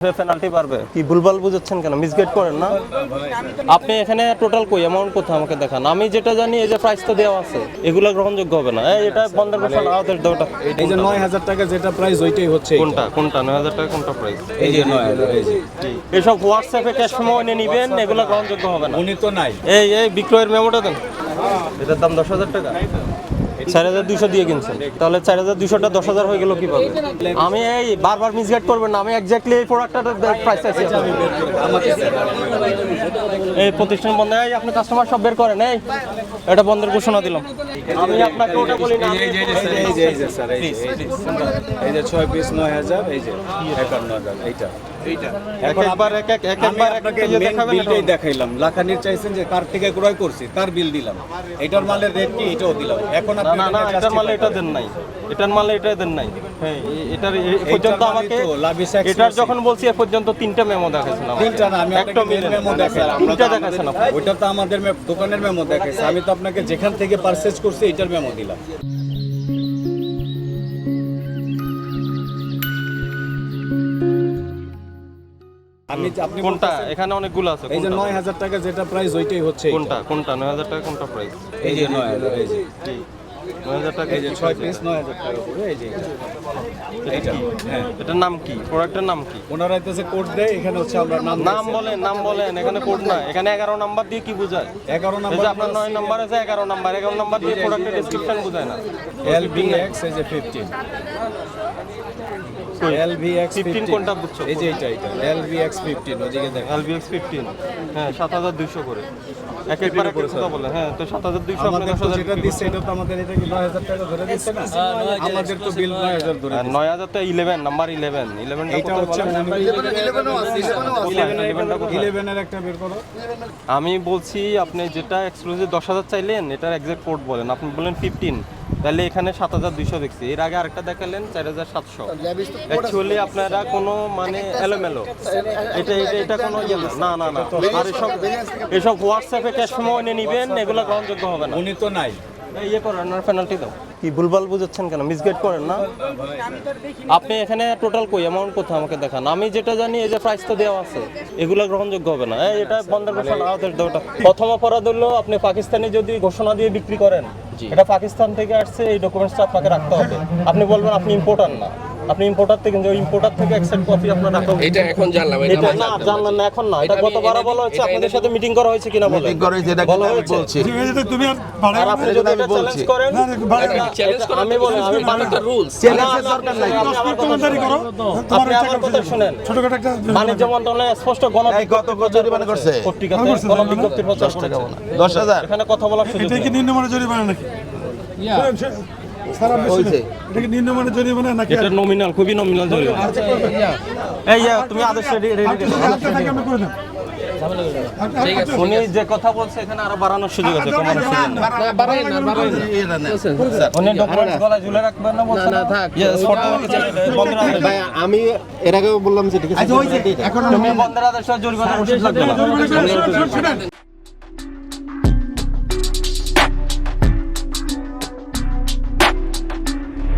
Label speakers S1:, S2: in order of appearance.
S1: Penalty পারবে কি ভুলভাল বুঝাচ্ছেন কেন? মিসগাইড করেন না আপনি। এখানে টোটাল কই অ্যামাউন্ট কোথায় আমাকে দেখান। আমি যেটা জানি এই যে প্রাইস তো দেওয়া আছে, এগুলো গ্রহণযোগ্য হবে না। এটা বন্ধের কথা না, ওদের দাওটা
S2: এই যে 9000 টাকা যেটা প্রাইস ওইটাই হচ্ছে।
S1: কোনটা 9000 টাকা কোনটা প্রাইস?
S2: এই যে 9000। এই যে
S1: এসব হোয়াটসঅ্যাপে ক্যাশ মেমো এনে নেবেন, এগুলো গ্রহণযোগ্য হবে না।
S2: উনি তো নাই।
S1: এই বিক্রয়ের মেমোটা দেন। এটার দাম 10,000 টাকা, 4,200 দিয়ে কিনছেন, তাহলে 4,200টা 10,000 হয়ে গেল কিভাবে? আমি এই বারবার মিসগাইড করবেন না, আমি এক্স্যাক্টলি এই প্রোডাক্টটার প্রাইস চাইছি। এই প্রতিষ্ঠান বন্ধ, এই আপনি কাস্টমার সব বের করেন, এটা বন্ধের ঘোষণা দিলাম। আমি আপনাকে ওটা বলি না।
S2: এই যে স্যার, এই যে 6 পিস 9000, এই যে 51000 এইটা।
S1: এখন একবার
S2: আপনাকে বিলটাই দেখাইলাম। লাখানির চাইছেন যে কার থেকে ক্রয় করছি তার বিল দিলাম, এটার মালের রেট কি এটাও দিলাম। এখন আপনি
S1: না এটার মালে এটা দেন নাই, এটার মালে এটা দেন নাই। হ্যাঁ, এটার পর্যন্ত আমাকে এটার যখন বলছি এ পর্যন্ত 3টা মেমো দেখাইছেন।
S2: তিনটা না, আমি
S1: একটা
S2: মেমো দেখাইলাম।
S1: 3টা দেখাইছেন আপনি।
S2: ওইটা তো আমাদের দোকানের মেমো দেখাইছে। আমি তো আপনাকে যেখান থেকে পারচেজ করছি এটার মেমো দিলাম। আপনি
S1: কোনটা? এখানে অনেকগুলো আছে।
S2: এই যে 9000 টাকা যেটা প্রাইস ওইটাই হচ্ছে।
S1: কোনটা 9000 টাকা কোনটা প্রাইস?
S2: এই যে 9000, এই যে
S1: 9000 টাকা,
S2: এই যে 6 পিস 9000 টাকা করে। এই যে এটা, হ্যাঁ,
S1: এটার নাম কি? প্রোডাক্টের নাম কি?
S2: ওনারা হচ্ছে কোড দেয়, এখানে হচ্ছে আমরা
S1: নাম বলেন। এখানে কোড না, এখানে 11 নাম্বার দিয়ে কি বোঝায়?
S2: 11
S1: এই
S2: নাম্বার
S1: যে আপনার 9 নাম্বার আছে, 11 নাম্বার দিয়ে প্রোডাক্টের ডেসক্রিপশন বোঝায় না।
S2: LVX এই যে 15, LVX
S1: 15 কোনটা বুঝছো?
S2: এই যে এটা LVX 15, ওদিকে দেখেন
S1: LVX 15, হ্যাঁ 7,200 করে। একবার কথা বলে, হ্যাঁ তো 7,200
S2: আমাদের তো যেটা দিচ্ছে এটা তো আমাদের এটা কি 9000 টাকা ধরে দিচ্ছে না? আমাদের তো বিল 9000 ধরে দিচ্ছে।
S1: 9000 তো 11 নাম্বার 11টা
S2: এটা হচ্ছে 11 এর একটা বের করো।
S1: আমি বলছি আপনি যেটা এক্সক্লুসিভ 10,000 চাইলেন, এটার এক্সাক্ট কোড বলেন। আপনি বলেন 15, তাহলে এখানে 7,200 দেখছি। এর আগে আরেকটা দেখালেন 4,700। অ্যাকচুয়ালি আপনারা কোনো মানে এলোমেলো, এটা কোনো ইয়ে না। আর এসব হোয়াটসঅ্যাপে ক্যাশ মেমো এনে নেবেন, এগুলো গ্রহণযোগ্য হবে না।
S2: উনি তো নাই।
S1: ইয়ে করেন আর পেনাল্টি দাও। কি ভুলভাল বুঝাচ্ছেন কেন? মিসগাইড করেন না আপনি। এখানে টোটাল কই অ্যামাউন্ট কোথায় আমাকে দেখান। আমি যেটা জানি এই যে প্রাইস তো দেওয়া আছে, এগুলো গ্রহণযোগ্য হবে না। এটা বন্ধের ঘোষণা, ওদের দাওটা। প্রথম অপরাধ হলো আপনি পাকিস্তানি যদি ঘোষণা দিয়ে বিক্রি করেন, এটা পাকিস্তান থেকে আসছে, এই ডকুমেন্টসটা আপনাকে রাখতে হবে। আপনি বলবেন আপনি ইম্পোর্টার না, আপনি ইম্পোর্টার থেকে, ইম্পোর্টার থেকে অ্যাকসেপ্ট কপি আপনার রাখতে হবে।
S3: এটা এখন জানলাম,
S1: এটা না জানলেন না, এখন না। এটা গতবার বলা হচ্ছে, আপনাদের সাথে মিটিং করা হয়েছে কিনা বলেন। বলা হয়েছে।
S4: তুমি
S1: আর আপনি যদি এটা চ্যালেঞ্জ করেন, আমি বলি আমি বাণিজ্য রুলস চ্যালেঞ্জের দরকার নাই। আপনি আমার কথা শুনেন।
S4: ছোটখাটো একটা
S1: বাণিজ্য মন্ত্রণালয় স্পষ্ট গণবিজ্ঞপ্তি জরিমানা করছে। পত্রিকাতে গণবিজ্ঞপ্তির প্রচার করেছে
S3: 10,000।
S1: এখানে কথা বলার সুযোগ
S4: এটা
S1: নেই।
S4: কি নিম্নমানের জরিমানা নাকি? স্যার আপনি শুনুন, এটা কি নিম্নমানের জরিমানা নাকি?
S1: এটা নমিনাল, খুবই নমিনাল জরিমানা। এই তুমি আদেশ রেডি
S4: আমি করে দেব।
S1: উনি যে কথা বলছে এখানে আরো বাড়ানোর সুযোগ আছে, কমানোর সুযোগ নেই। উনি ডকুমেন্টস গলায় ঝুলে রাখবেন না বলছেন না, থাক বন্ধের আদেশ।
S3: ভাই আমি এর আগেও বললাম যে ঠিক আছে,
S4: এখন
S1: তুমি বন্ধের আদেশ জরিমানা ওষুধ লাগবে না।